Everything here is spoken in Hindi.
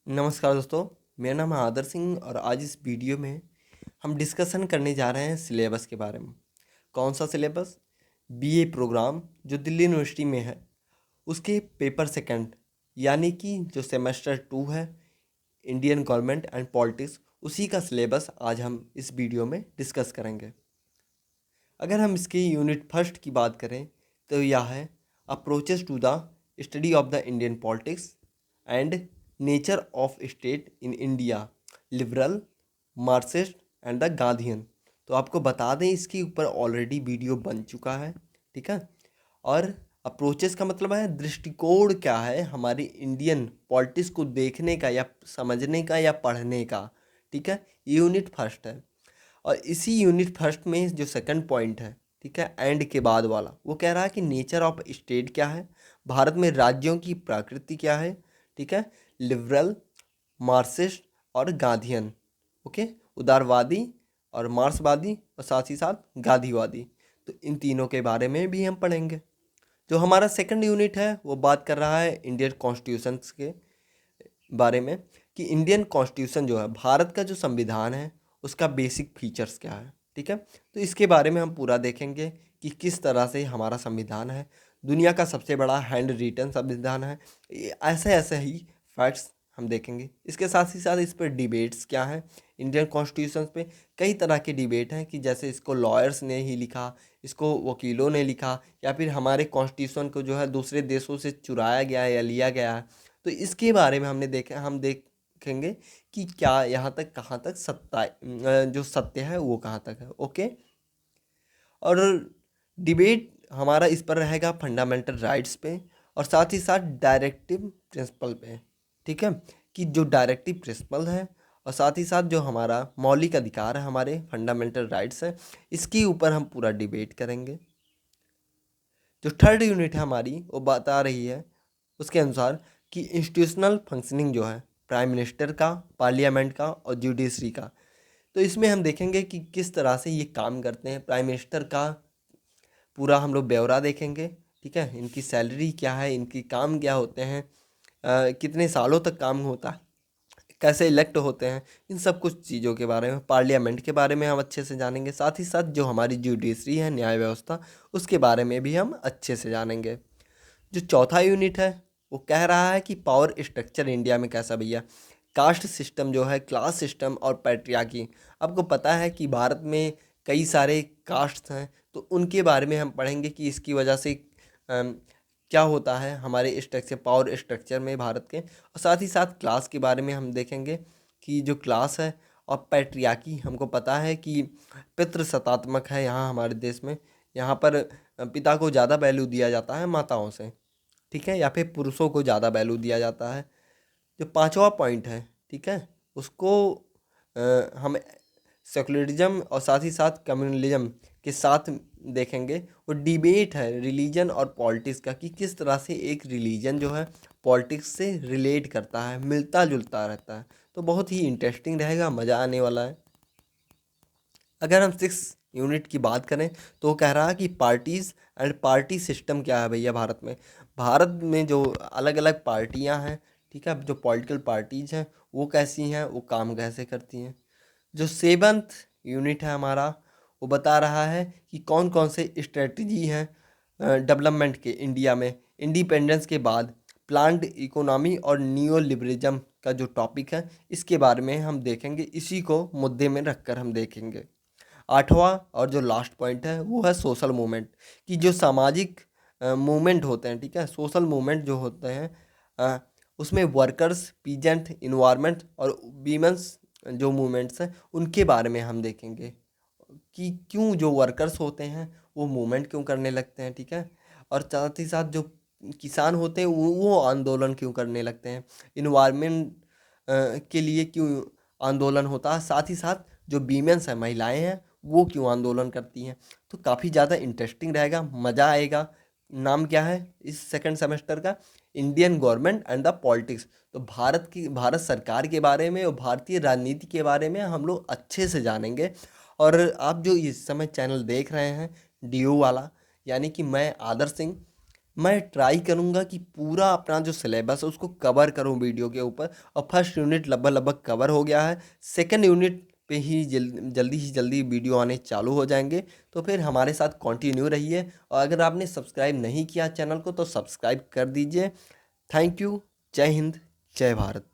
नमस्कार दोस्तों, मेरा नाम है आदर सिंह और आज इस वीडियो में हम डिस्कशन करने जा रहे हैं सिलेबस के बारे में। कौन सा सिलेबस? बीए प्रोग्राम जो दिल्ली यूनिवर्सिटी में है उसके पेपर सेकंड यानी कि जो सेमेस्टर 2 है, इंडियन गवर्नमेंट एंड पॉलिटिक्स, उसी का सिलेबस आज हम इस वीडियो में डिस्कस करेंगे। अगर हम इसकी यूनिट फर्स्ट की बात करें तो यह है approaches to the study of the Indian politics and nature of state in India, liberal, Marxist and the Gandhian. तो आपको बता दें इसके ऊपर ऑलरेडी वीडियो बन चुका है, ठीक है। और अप्रोचेस का मतलब है दृष्टिकोण क्या है हमारी इंडियन पॉलिटिक्स को देखने का या समझने का या पढ़ने का, ठीक है। ये यूनिट फर्स्ट है। और इसी यूनिट फर्स्ट में जो सेकंड पॉइंट है, ठीक है, एंड के बाद वाला, वो कह रहा है कि नेचर ऑफ स्टेट क्या है, भारत में राज्यों की प्रकृति क्या है, ठीक है, लिबरल, मार्क्सिस्ट और गांधीयन, ओके, उदारवादी और मार्क्सवादी और साथ ही साथ गांधीवादी। तो इन तीनों के बारे में भी हम पढ़ेंगे। जो हमारा सेकंड यूनिट है वो बात कर रहा है इंडियन कॉन्स्टिट्यूशन के बारे में कि इंडियन कॉन्स्टिट्यूशन जो है, भारत का जो संविधान है, उसका बेसिक फीचर्स क्या है, ठीक है। तो इसके बारे में हम पूरा देखेंगे कि किस तरह से हमारा संविधान है, दुनिया का सबसे बड़ा हैंड रिटन संविधान है। ऐसे ऐसे ही फैक्ट्स हम देखेंगे। इसके साथ ही साथ इस पर डिबेट्स क्या हैं, इंडियन कॉन्स्टिट्यूशन पे कई तरह के डिबेट हैं कि जैसे इसको लॉयर्स ने ही लिखा, इसको वकीलों ने लिखा, या फिर हमारे कॉन्स्टिट्यूशन को जो है दूसरे देशों से चुराया गया है या लिया गया है। तो इसके बारे में हम देखेंगे कि क्या यहाँ तक कहाँ तक जो सत्य है वो कहाँ तक है, ओके। और डिबेट हमारा इस पर रहेगा फंडामेंटल राइट्स पे और साथ ही साथ डायरेक्टिव प्रिंसिपल पे, ठीक है, कि जो डायरेक्टिव प्रिंसिपल है और साथ ही साथ जो हमारा मौलिक अधिकार है, हमारे फंडामेंटल राइट्स हैं, इसके ऊपर हम पूरा डिबेट करेंगे। जो थर्ड यूनिट है हमारी वो बता रही है उसके अनुसार कि इंस्टीट्यूशनल फंक्शनिंग जो है प्राइम मिनिस्टर का, पार्लियामेंट का और जुडिशरी का। तो इसमें हम देखेंगे कि किस तरह से ये काम करते हैं। प्राइम मिनिस्टर का पूरा हम लोग ब्यौरा देखेंगे, ठीक है, इनकी सैलरी क्या है, इनकी काम क्या होते हैं, कितने सालों तक काम होता है, कैसे इलेक्ट होते हैं, इन सब कुछ चीज़ों के बारे में, पार्लियामेंट के बारे में हम अच्छे से जानेंगे। साथ ही साथ जो हमारी जुडिशरी है, न्याय व्यवस्था, उसके बारे में भी हम अच्छे से जानेंगे। जो चौथा यूनिट है वो कह रहा है कि पावर स्ट्रक्चर इंडिया में कैसा भैया, कास्ट सिस्टम जो है, क्लास सिस्टम और पैट्रियार्की। आपको पता है कि भारत में कई सारे कास्ट हैं, तो उनके बारे में हम पढ़ेंगे कि इसकी वजह से क्या होता है हमारे स्ट्रक्चर, पावर स्ट्रक्चर में भारत के। और साथ ही साथ क्लास के बारे में हम देखेंगे कि जो क्लास है और पैट्रियार्की, हमको पता है कि पितृसत्तात्मक है यहाँ हमारे देश में। यहाँ पर पिता को ज़्यादा वैल्यू दिया जाता है माताओं से, ठीक है, या फिर पुरुषों को ज़्यादा वैल्यू दिया जाता है। जो पांचवा पॉइंट है, ठीक है, उसको हम सेकुलरिज्म और साथ ही साथ कम्युनलिज्म के साथ देखेंगे। वो डिबेट है रिलीजन और पॉलिटिक्स का कि किस तरह से एक रिलीजन जो है पॉलिटिक्स से रिलेट करता है, मिलता जुलता रहता है। तो बहुत ही इंटरेस्टिंग रहेगा, मज़ा आने वाला है। अगर हम सिक्स यूनिट की बात करें तो वो कह रहा है कि पार्टीज़ एंड पार्टी सिस्टम क्या है भैया भारत में। भारत में जो अलग अलग पार्टियां हैं, ठीक है, जो पॉलिटिकल पार्टीज हैं वो कैसी हैं, वो काम कैसे करती हैं। जो सेवन्थ यूनिट है हमारा, वो बता रहा है कि कौन कौन से स्ट्रेटजी हैं डेवलपमेंट के इंडिया में इंडिपेंडेंस के बाद, प्लान्ड इकोनॉमी और नियो लिबरलिज्म का जो टॉपिक है, इसके बारे में हम देखेंगे। इसी को मुद्दे में रखकर हम देखेंगे। आठवां और जो लास्ट पॉइंट है वो है सोशल मूवमेंट, कि जो सामाजिक मूवमेंट होते हैं, ठीक है, सोशल मूवमेंट जो होते हैं, अ, उसमें वर्कर्स, पीजेंट, इन्वायरमेंट और वीमेंस जो मूवमेंट्स हैं उनके बारे में हम देखेंगे कि क्यों जो वर्कर्स होते हैं वो मूवमेंट क्यों करने लगते हैं, ठीक है। और साथ ही साथ जो किसान होते हैं वो आंदोलन क्यों करने लगते हैं, इन्वायरमेंट के लिए क्यों आंदोलन होता है, साथ ही साथ जो वीमेंस हैं, महिलाएं हैं, वो क्यों आंदोलन करती हैं। तो काफ़ी ज़्यादा इंटरेस्टिंग रहेगा, मज़ा आएगा। नाम क्या है इस सेकंड सेमेस्टर का? Indian government and the politics. तो भारत सरकार के बारे में और भारतीय राजनीति के बारे में हम लोग अच्छे से जानेंगे। और आप जो इस समय चैनल देख रहे हैं, डीयू वाला, यानी कि मैं आदर सिंह, मैं ट्राई करूँगा कि पूरा अपना जो सिलेबस है उसको कवर करूँ वीडियो के ऊपर। और फर्स्ट यूनिट लगभग लगभग कवर हो गया है। सेकंड यूनिट पे ही जल्दी ही जल्दी वीडियो आने चालू हो जाएंगे। तो फिर हमारे साथ कंटिन्यू रहिए, और अगर आपने सब्सक्राइब नहीं किया चैनल को तो सब्सक्राइब कर दीजिए। Thank you. जय हिंद, जय भारत।